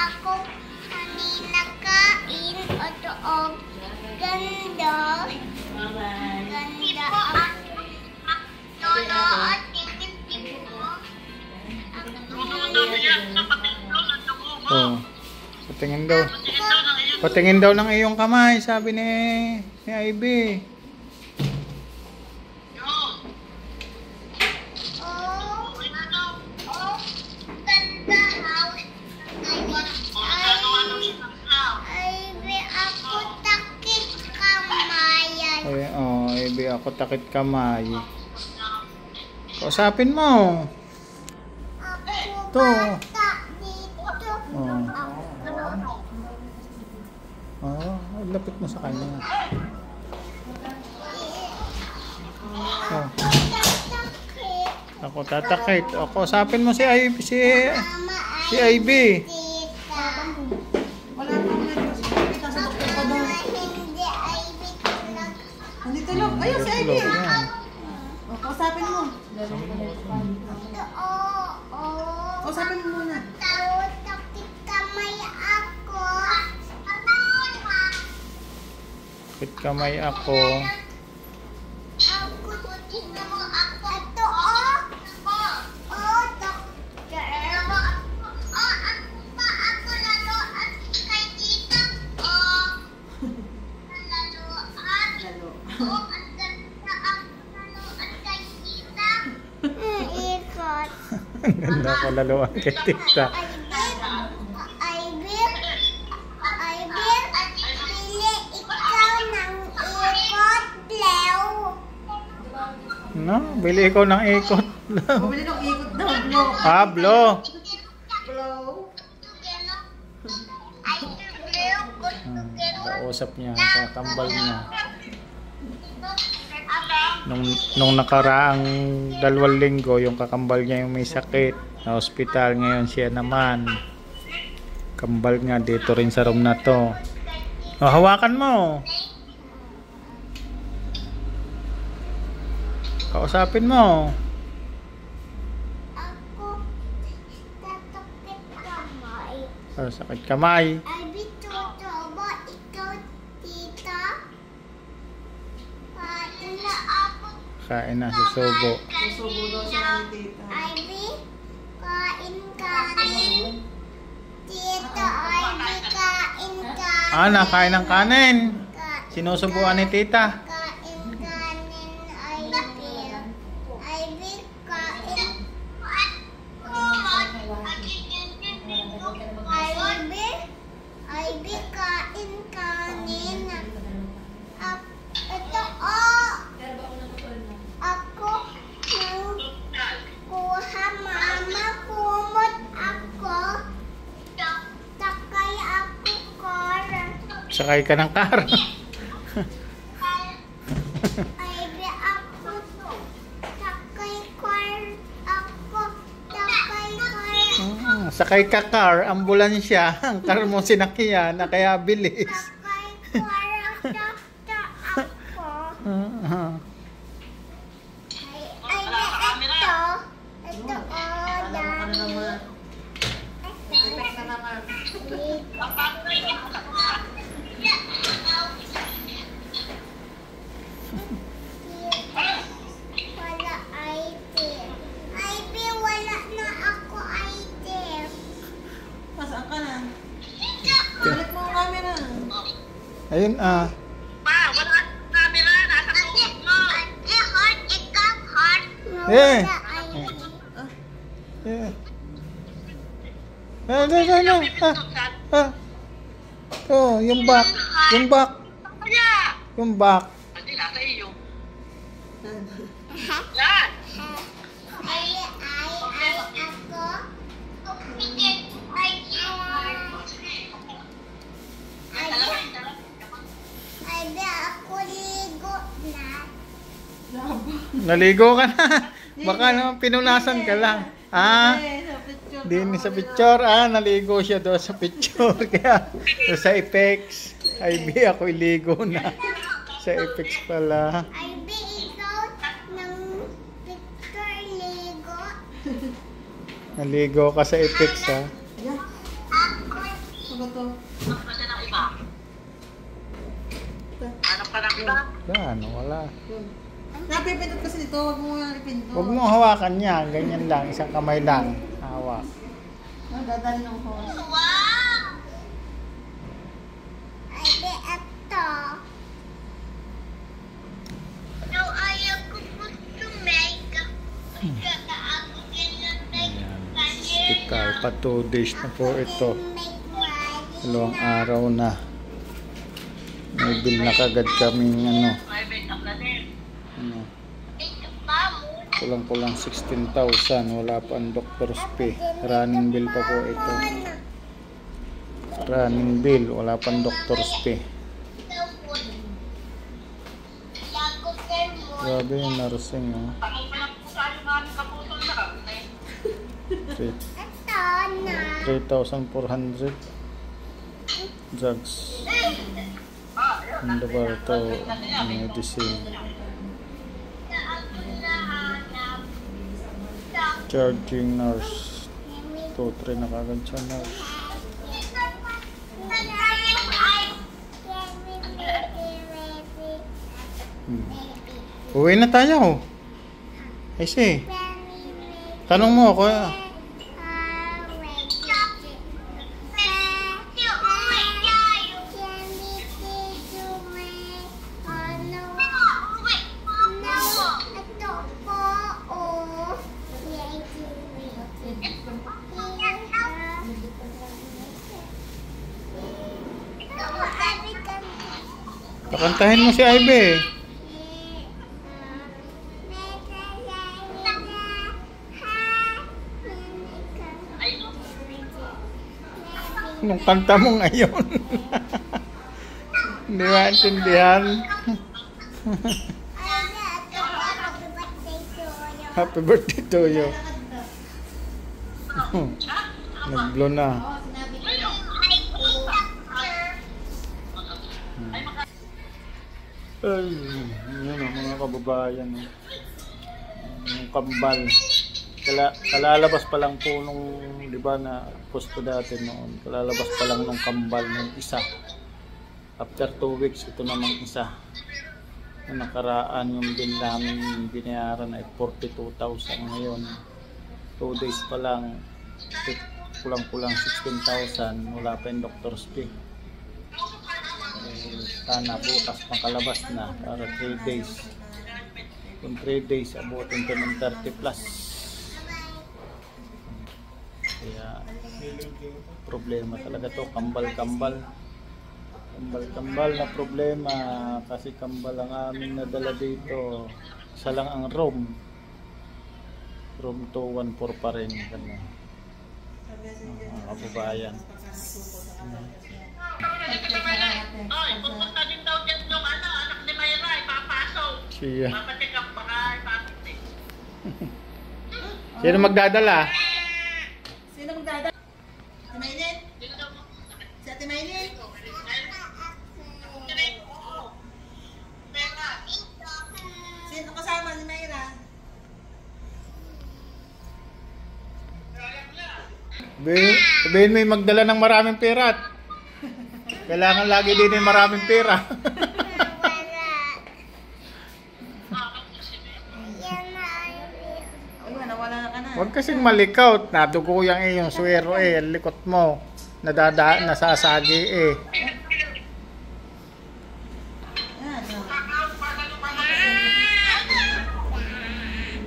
ako kanina kain o doog. Ganda. Ganda ako. Lolo at titip-tip mo. Oh. Patingin daw ng iyong kamay, sabi ni Ivy. Ivy, ako takit kamay. Kausapin mo. Ito. Lapit mo sa kanya. Ako tatakit. Kausapin mo si Ivy. Si Ivy. Nandito lang. Ayun, si Ivy. Kausapin mo. Kausapin mo muna. Takit kamay ako. Takit kamay ako. Ang ganda ko laluan kay tita. Ivy, pili ikaw ng ikot, Leo. No, bili ko ng ikot. Bumili ng ikot daw, blow. Pablo. Kausap niya, kakambal niya. Nung nakaraang 2 linggo, yung kakambal niya yung may sakit na ospital, ngayon siya naman kambal nga dito rin sa room na to. Hawakan mo, kausapin mo. Ako tatakit kamay. Sakit kamay. Ivy, tutubo ikaw, tita. Kain na, susubo. Susubo daw siya ni tita. Ivy, kain kanin. Tita, Ivy, kain kanin. Nakain ng kanin. Sinusubuan ni tita. Kain kanin, Ivy. Ivy, kain. Ivy, kain kanin. Ito, ako nang kuha mama, kumot ako. Takay ako, car. Sakay ka ng car. Ivy, ako. Takay car. Ako. Takay car. Sakay ka car, ambulansya. Ang car mo sinakyan na kaya bilis. Takay car. Ako. Ito, wala item. Ivy, wala na ako item. Masaan ka na? Balik mo ang camera. Ayun Pa, wala ang camera. Nasa tuhod mo. Heart, ikaw, heart. Eh. Wala item. Yung back. Yung back. Kaya. Yung back. Hindi, nasa iyo. Yan. Ako ligo na. Naligo ka na. Baka naman pinunasan ka lang. Din sa picture. Naligo siya doon sa picture. Kaya sa effects. Ivy, ako iligo na. Sa effects pala. Ivy, ikaw ng picture ligo. Naligo ka sa effects, ha. Ako ko to. Hanap kasi ng iba. Hanap ka ng iba. Wala. Napipindot kasi dito, wag mo nga ipindot. Huwag mong hawakan niya. Ganyan lang. Isang kamay lang. Hawak. Dadali ng horse. Wow! Ay, ito. No, ayaw ko gusto make. Ako Hospital. Pa 2 days na po ito. 2 araw na. May bill na kagad kaming Private ang lalim. kulang 16,000. Wala pa ang doctor's fee. Running bill pa po ito. Running bill. Wala pa ang doctor's fee. Grabe yung nursing. Tanong pa lang po tayo nga ng kaputol na kami. 3,400 drugs. Ano ba ito? Medicine. Charging nurse. 2-3 na kagad siya nurse. Uwi na tayo. Ay si. Tanong mo ako. Kakantahin mo si Ivy. Anong kanta mo ngayon? Hindi maintindihan. Happy birthday to you. Nag-blow na. Ay, yun mga kababayan. Yung kambal. Kalalabas pa lang po nung, di ba, na post ko dati noon. Kalalabas pa lang nung kambal ng isa. After 2 weeks, ito namang isa. Yung nakaraan yung bill namin binayaran ay 42,000 ngayon. 2 days pa lang, kulang 16,000. Wala pa yung doctor's fee. Sana bukas makalabas na para 3 days. Kung 3 days, abutin ko ng 30 plus. Kaya problema talaga to, kambal na problema, kasi kambal ang aming nadala dito. Isa lang ang room 214 pa rin mga kababayan. Ay, pupunta din daw dyan yung anak ni Mayra, ipapasok. Siya. Papacheck up baka ipapit eh. Sino magdadala? Sino magdadala? Si Maylin? Si Ate Maylin? Sino kasama ni Mayra? Sabihin mo yung magdala ng maraming pera. Kailangan lagi din yung maraming pera. Nawala na ka na. Huwag kasing malikaw. Nadugo yung iyong swero ang likot mo. Nasasagi